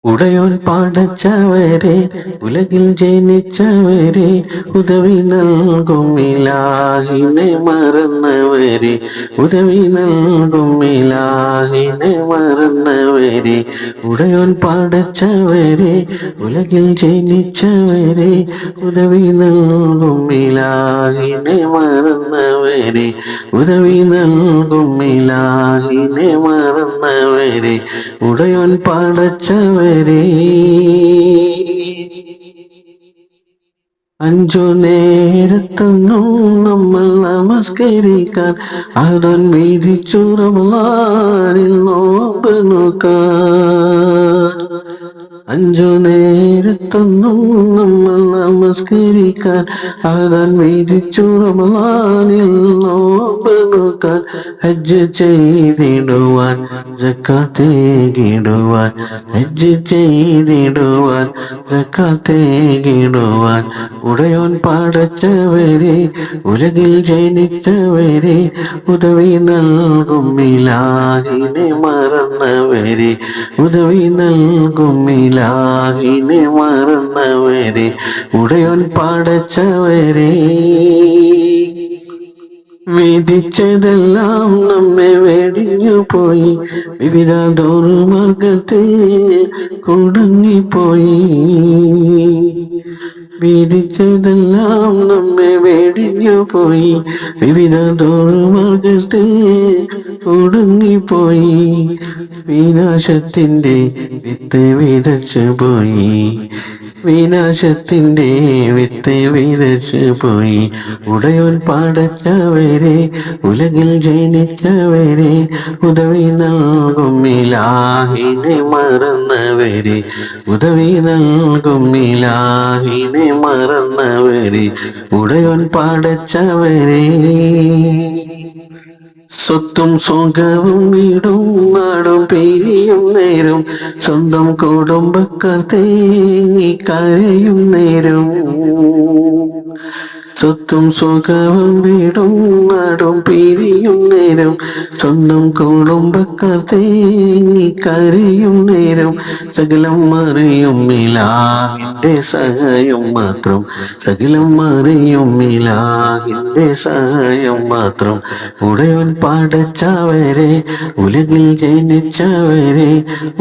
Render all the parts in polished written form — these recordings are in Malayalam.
ഉടയോൻ പാടച്ചവരെ ഉലകിൽ ജനിച്ചവരെ ഉദവി നൽകും ഇലാഹിനെ മറന്നവരെ ഉദവി നൽകും ഇലാഹിനെ മറന്നവരെ ഉടയോൻ പാടച്ചവരെ ഉലകിൽ ജനിച്ചവരെ ഉദവി നൽകും ഇലാഹിനെ മറന്നവരെ ഉദവി നൽകും ഇലാഹിനെ മറന്നവരെ ഉടയോൻ പാടച്ചവരെ അഞ്ചു നേരത്തൊന്നും നമ്മൾ നമസ്കരിക്കാൻ അവൻ വീതിച്ചു റമളാനിൽ നോമ്പ് നോക്കാൻ അഞ്ചു നേരത്തൊന്നും നമ്മൾ നമസ്കരിക്കാൻ അവൻ വീതിച്ചു റമളാനിൽ നോമ്പ് നോക്കാൻ ഹജ്ജ് ചെയ്തിടുവാൻ സക്കാത്തേകിടുവാൻ ഹജ്ജ് ചെയ്തിടുവാൻ സക്കാത്തേകിടുവാൻ ഉടയോൻ പാടച്ചവരെ ഉലകിൽ ജനിച്ചവരെ ഉദവി നൽകും ഇലാഹിനെ മറന്നവരെ ഉദവി നൽകും ഇലാഹിനെ മറന്നവരെ ഉടയോൻ പാടച്ചവരെ വിധിച്ചതെല്ലാം നമ്മെ വെടിഞ്ഞു പോയി വിവിധ ദുർമാർഗത്തിൽ കുടുങ്ങിപ്പോയി വിധിച്ചതെല്ലാം നമ്മെ വെടിഞ്ഞു പോയി വിവിധ ദുർമാർഗത്തിൽ കുടുങ്ങിപ്പോയി വിനാശത്തിന്റെ വിത്ത് വിതച്ചു പോയി വിനാശത്തിന്റെ വിത്ത് വിതച്ചു പോയി ഉടയോൻ പാടച്ചവരെ ഉലകിൽ ജനിച്ചവരെ ഉദവി നൽകും ഇലാഹിനെ മറന്നവരെ ഉദവി നൽകും ഇലാഹിനെ മറന്നവരെ ഉടയോൻ പാടച്ചവരെ സ്വത്തും സുഖവും വീടും നാടും പിരിയും നേരം സ്വന്തം കുടുംബക്കാർ തേങ്ങി കരയും നേരം സ്വത്തും സുഖവും വീടും നാടും പിരിയും നേരം സ്വന്തം കുടുംബക്കാർ തേങ്ങി കരയും നേരം സകലം മറിയും ഇലാഹിന്റെ സഹായം മാത്രം സകലം മറിയും ഇലാഹിന്റെ സഹായം മാത്രം ഉടയോൻ പാടച്ചവരെ ഉലകിൽ ജനിച്ചവരെ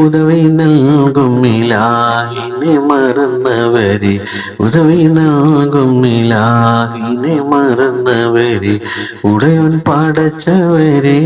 ഉദവി നൽകും ഇലാഹിനെ മറന്നവരെ ഉദവി നൽകും ഇലാഹിനെ മറന്നവരെ ഉടയോൻ പാടച്ചവരെ